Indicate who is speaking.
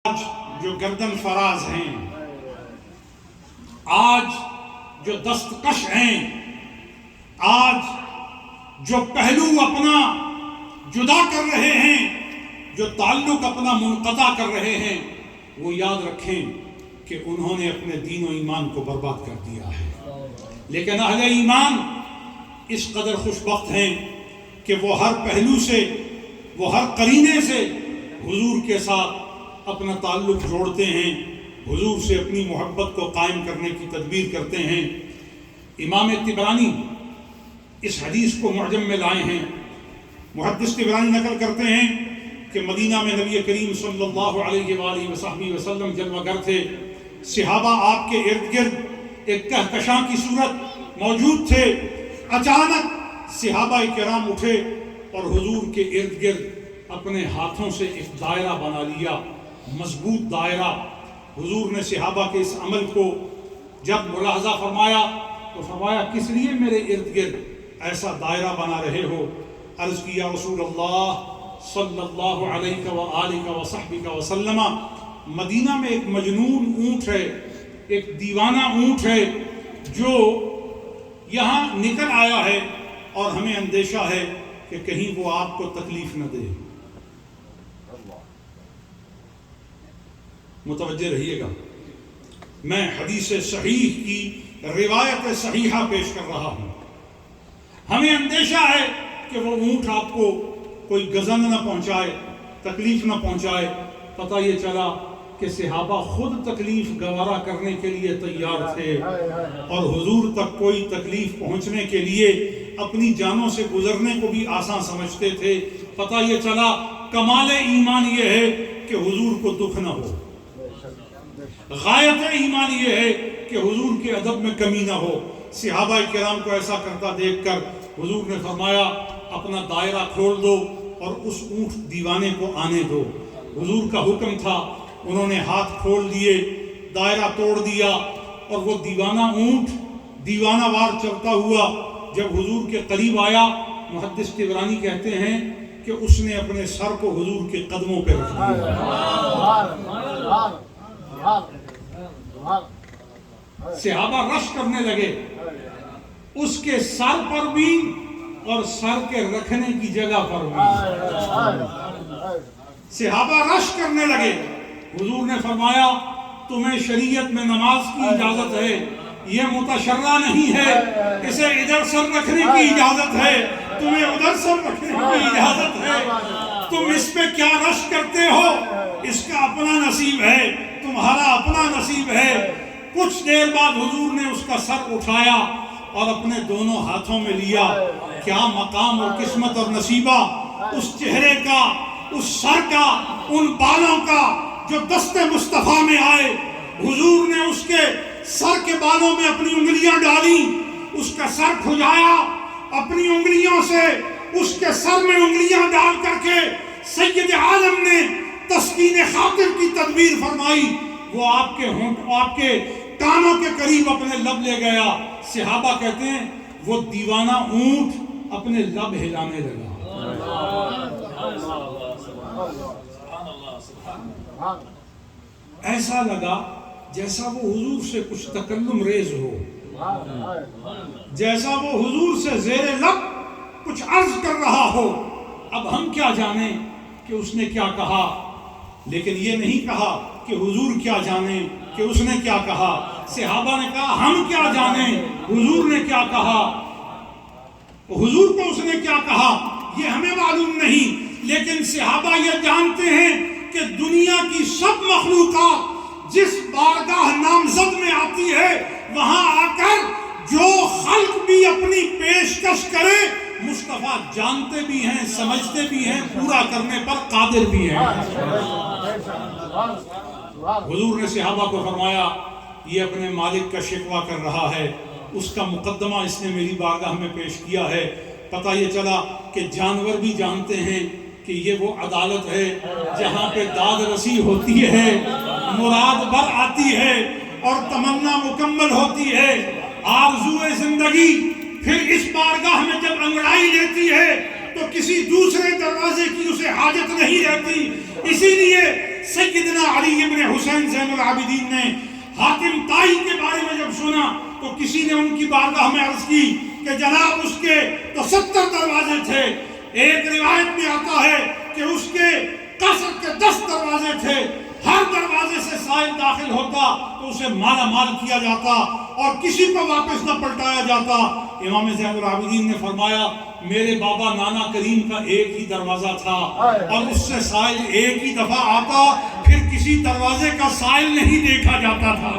Speaker 1: آج جو گردن فراز ہیں، آج جو دستکش ہیں، آج جو پہلو اپنا جدا کر رہے ہیں، جو تعلق اپنا منقطع کر رہے ہیں، وہ یاد رکھیں کہ انہوں نے اپنے دین و ایمان کو برباد کر دیا ہے۔ لیکن اہل ایمان اس قدر خوشبخت ہیں کہ وہ ہر پہلو سے، وہ ہر قرینے سے حضور کے ساتھ اپنا تعلق جوڑتے ہیں، حضور سے اپنی محبت کو قائم کرنے کی تدبیر کرتے ہیں۔ امام طبرانی اس حدیث کو معجم میں لائے ہیں۔ محدث طبرانی نقل کرتے ہیں کہ مدینہ میں نبی کریم صلی اللہ علیہ وآلہ وصحبہ وسلم جلوہ گر تھے، صحابہ آپ کے ارد گرد ایک کہکشاں کی صورت موجود تھے۔ اچانک صحابہ کرام اٹھے اور حضور کے ارد گرد اپنے ہاتھوں سے ایک دائرہ بنا لیا، مضبوط دائرہ۔ حضور نے صحابہ کے اس عمل کو جب ملاحظہ فرمایا تو فرمایا، کس لیے میرے ارد گرد ایسا دائرہ بنا رہے ہو؟ عرض کیا، رسول اللہ صلی اللہ علیہ وآلہ وصحبہ وسلم، مدینہ میں ایک مجنون اونٹ ہے، ایک دیوانہ اونٹ ہے جو یہاں نکل آیا ہے اور ہمیں اندیشہ ہے کہ کہیں وہ آپ کو تکلیف نہ دے۔ متوجہ رہیے گا، میں حدیث صحیح کی روایت صحیحہ پیش کر رہا ہوں۔ ہمیں اندیشہ ہے کہ وہ اونٹ آپ کو کوئی گزن نہ پہنچائے، تکلیف نہ پہنچائے۔ پتہ یہ چلا کہ صحابہ خود تکلیف گوارا کرنے کے لیے تیار تھے اور حضور تک کوئی تکلیف پہنچنے کے لیے اپنی جانوں سے گزرنے کو بھی آسان سمجھتے تھے۔ پتہ یہ چلا کمال ایمان یہ ہے کہ حضور کو دکھ نہ ہو، غایت ایمان یہ ہے کہ حضور کے ادب میں کمی نہ ہو۔ صحابہ کرام کو ایسا کرتا دیکھ کر حضور نے فرمایا، اپنا دائرہ کھول دو اور اس اونٹ دیوانے کو آنے دو۔ حضور کا حکم تھا، انہوں نے ہاتھ کھول دیے، دائرہ توڑ دیا اور وہ دیوانہ اونٹ دیوانہ وار چلتا ہوا جب حضور کے قریب آیا، محدث طبرانی کہتے ہیں کہ اس نے اپنے سر کو حضور کے قدموں پہ رکھ دیا۔ صحابہ رش کرنے لگے، اس کے سر پر بھی اور سر کے رکھنے کی جگہ پر بھی۔ صحابہ رش کرنے لگے۔ حضور نے فرمایا، تمہیں شریعت میں نماز کی اجازت ہے، یہ متشرع نہیں ہے، اسے ادھر سر رکھنے کی اجازت ہے، تمہیں ادھر سر رکھنے کی اجازت ہے۔ تم اس پہ کیا رش کرتے ہو؟ اس کا اپنا نصیب ہے، تمہارا اپنا نصیب ہے۔ کچھ دیر بعد حضور نے اس کا سر اٹھایا اور اپنے دونوں ہاتھوں میں لیا۔ کیا مقام اور قسمت اور نصیبہ اس چہرے کا، اس سر کا، ان بالوں کا جو دست مصطفیٰ میں آئے۔ حضور نے اس کے سر کے بالوں میں اپنی انگلیاں ڈالیں، اس کا سر کھجایا، اپنی انگلیوں سے اس کے سر میں انگلیاں ڈال کر کے سید عالم نے تسکین خاطر کی تدبیر فرمائی۔ وہ آپ کے ہونٹ، آپ کے کانوں کے قریب اپنے لب لے گیا۔ صحابہ کہتے ہیں وہ دیوانہ اونٹ اپنے لب ہلانے لگا۔ ایسا لگا جیسا وہ حضور سے کچھ تکلم ریز ہو، جیسا وہ حضور سے زیر لب کچھ عرض کر رہا ہو۔ اب ہم کیا جانیں کہ اس نے کیا کہا، لیکن یہ نہیں کہا کہ حضور کیا جانے کہ اس نے کیا کہا۔ صحابہ نے کہا، ہم کیا جانیں حضور نے کیا کہا، حضور کو اس نے کیا کہا یہ ہمیں معلوم نہیں۔ لیکن صحابہ یہ جانتے ہیں کہ دنیا کی سب مخلوقات جس بارگاہ نامزد میں آتی ہے، وہاں آ کر جو خلق بھی اپنی پیشکش کرے، مصطفیٰ جانتے بھی ہیں، سمجھتے بھی ہیں، پورا کرنے پر قادر بھی ہیں۔ حضور نے صحابہ کو فرمایا، یہ اپنے مالک کا شکوہ کر رہا ہے، اس کا مقدمہ اس نے میری بارگاہ میں پیش کیا ہے۔ پتہ یہ چلا کہ جانور بھی جانتے ہیں کہ یہ وہ عدالت ہے جہاں پہ داد رسی ہوتی ہے، مراد بر آتی ہے اور تمنا مکمل ہوتی ہے۔ آرزوئے زندگی پھر اس بارگاہ میں جب انگڑائی لیتی ہے تو کسی دوسرے دروازے کی اسے حاجت نہیں رہتی۔ اسی لیے سیدنا علی ابن حسین زین العابدین نے حاتم طائی کے بارے میں جب سنا تو کسی نے ان کی بارگاہ میں عرض کی کہ جناب اس کے تو 70 دروازے تھے، ایک روایت میں آتا ہے کہ اس کے قصر کے 10 دروازے تھے، ہر دروازے سے سائل داخل ہوتا تو اسے مالا مال کیا جاتا اور کسی کو واپس نہ پلٹایا جاتا۔ امام زین العابدین نے فرمایا میرے بابا نانا کریم کا ایک ہی دروازہ تھا اور اس سے سائل ایک ہی دفعہ آتا، پھر کسی دروازے کا سائل نہیں دیکھا جاتا تھا۔